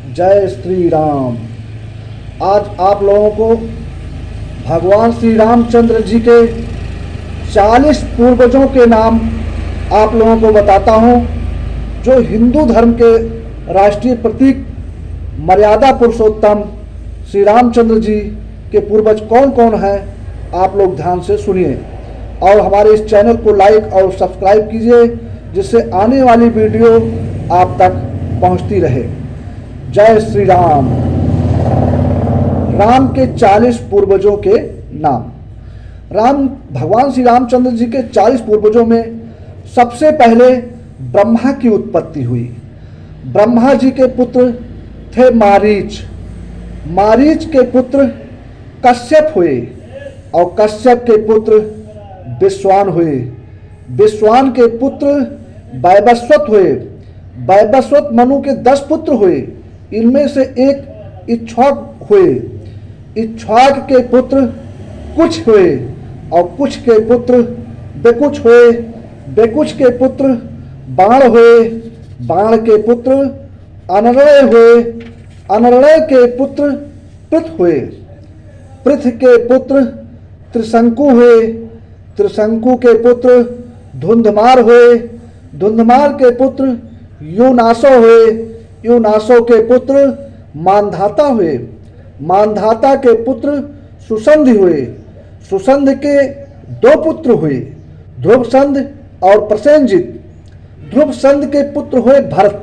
जय श्री राम। आज आप लोगों को भगवान श्री रामचंद्र जी के 40 पूर्वजों के नाम आप लोगों को बताता हूँ, जो हिंदू धर्म के राष्ट्रीय प्रतीक मर्यादा पुरुषोत्तम श्री रामचंद्र जी के पूर्वज कौन कौन हैं। आप लोग ध्यान से सुनिए और हमारे इस चैनल को लाइक और सब्सक्राइब कीजिए, जिससे आने वाली वीडियो आप तक पहुंचती रहे। जय श्री राम। राम के 40 पूर्वजों के नाम। भगवान श्री रामचंद्र जी के 40 पूर्वजों में सबसे पहले ब्रह्मा की उत्पत्ति हुई। ब्रह्मा जी के पुत्र थे मारीच। मारीच के पुत्र कश्यप हुए और कश्यप के पुत्र विश्वान हुए। विश्वान के पुत्र वैवस्वत हुए। वैवस्वत मनु के 10 पुत्र हुए। इनमें से एक इक्ष्वाक हुए। इक्ष्वाक के पुत्र कुछ हुए और कुछ के पुत्र बेकुच हुए। बेकुच के पुत्र बाण हुए। बाण के पुत्र अनरय हुए। अनरय के पुत्र पृथ हुए। पृथ के पुत्र त्रिशंकु हुए। त्रिशंकु के पुत्र धुंधमार हुए। धुंधमार के पुत्र युनासो हुए। युनासो के पुत्र मानधाता हुए। मानधाता के पुत्र सुसंध हुए। सुसंध के 2 पुत्र हुए, ध्रुवसंध और प्रसेनजित। ध्रुवसंध के पुत्र हुए भरत।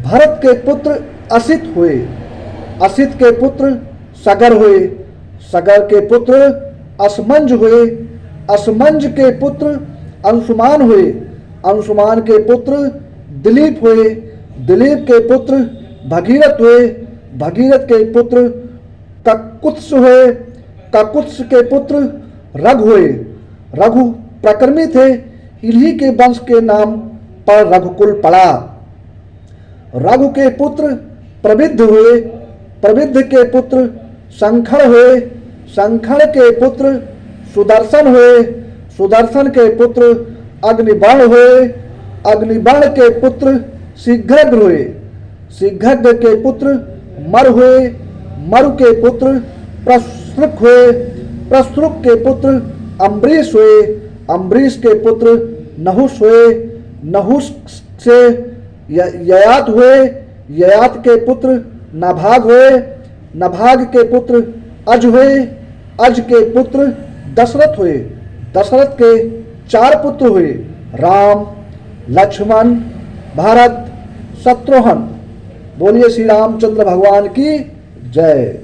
भरत के पुत्र असित हुए। असित के पुत्र सगर हुए। सगर के पुत्र असमंज हुए। असमंज के पुत्र अंशुमान हुए। अंशुमान के पुत्र दिलीप हुए। दिलीप के पुत्र भगीरथ हुए। भगीरथ के पुत्र ककुत्स हुए। ककुत्स के पुत्र रघु हुए। रघु प्रकृमि थे। इन्हीं के वंश के नाम पर रघुकुल पड़ा। रघु के पुत्र प्रविद्ध हुए। प्रविद्ध के पुत्र संखड़ हुए। संखड़ के पुत्र सुदर्शन हुए। सुदर्शन के पुत्र अग्निबाण हुए। अग्निबाण के पुत्र शीघ्रग्र हुए। शीघ्रग्र के पुत्र मर हुए। मरु के पुत्र प्रसृक हुए। प्रसृक के पुत्र अम्बरीश हुए। अम्बरीश के पुत्र नहुष हुए। नहुष से ययात हुए। ययात के पुत्र नाभाग हुए। नाभाग के पुत्र अज हुए। अज के पुत्र दशरथ हुए। दशरथ के 4 पुत्र हुए, राम, लक्ष्मण, भरत, शत्रुघ्न। बोलिए श्री रामचंद्र भगवान की जय।